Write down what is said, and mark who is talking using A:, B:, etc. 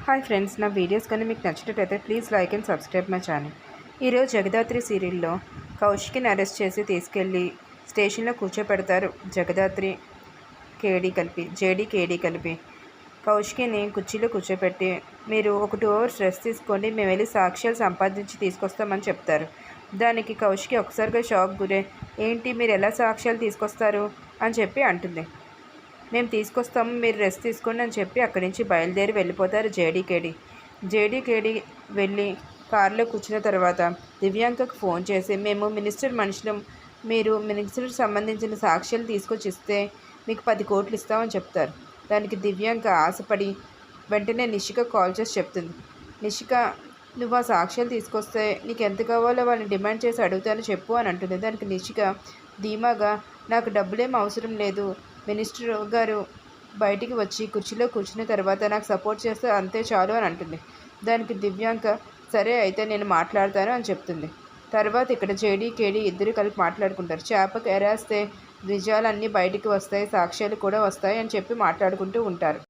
A: Hi friends, నా videos కానీ మీకు నచ్చినట్లయితే please like and subscribe my channel. ఈరోజు జగదాత్రి సీరియల్లో కౌశికిని అరెస్ట్ చేసి తీసుకెళ్ళి స్టేషన్లో కూర్చోపెడతారు. జగదాత్రి జేడీ కలిపి కౌశికిని కుర్చీలో కూర్చోపెట్టి, మీరు ఒక 2 hours రెస్ట్ తీసుకోండి, మేము వెళ్ళి సాక్ష్యాలు సంపాదించి తీసుకొస్తామని చెప్తారు. దానికి కౌశికి ఒకసారిగా షాక్ గురే, ఏంటి మీరు ఎలా సాక్ష్యాలు తీసుకొస్తారు అని చెప్పి అంటుంది. మేము తీసుకొస్తాము, మీరు రెస్ట్ తీసుకోండి అని చెప్పి అక్కడి నుంచి బయలుదేరి వెళ్ళిపోతారు జేడీ వెళ్ళి కారులో కూర్చున్న తర్వాత దివ్యాంకకు ఫోన్ చేసి, మేము మినిస్టర్ మనుషులం, మీరు మినిస్టర్కి సంబంధించిన సాక్ష్యాలు తీసుకొచ్చి ఇస్తే మీకు 10 కోట్లు ఇస్తామని చెప్తారు. దానికి దివ్యాంక ఆశపడి వెంటనే నిషిక కాల్ చేసి చెప్తుంది. నిషిక, నువ్వు ఆ సాక్ష్యాలు తీసుకొస్తే నీకు ఎంత కావాలో వాళ్ళని డిమాండ్ చేసి అడుగుతాను చెప్పు అని అంటుంది. దానికి నిషిక ధీమాగా, నాకు డబ్బులేం అవసరం లేదు, మినిస్టర్ గారు బయటికి వచ్చి కుర్చీలో కూర్చున్న తర్వాత నాకు సపోర్ట్ చేస్తే అంతే చాలు అని అంటుంది. దానికి దివ్యాంక, సరే అయితే నేను మాట్లాడతాను అని చెప్తుంది. తర్వాత ఇక్కడ కేడీ ఇద్దరు కలిపి మాట్లాడుకుంటారు. చేపకు ఎరేస్తే నిజాలన్నీ బయటికి వస్తాయి, సాక్ష్యాలు కూడా వస్తాయి అని చెప్పి మాట్లాడుకుంటూ ఉంటారు.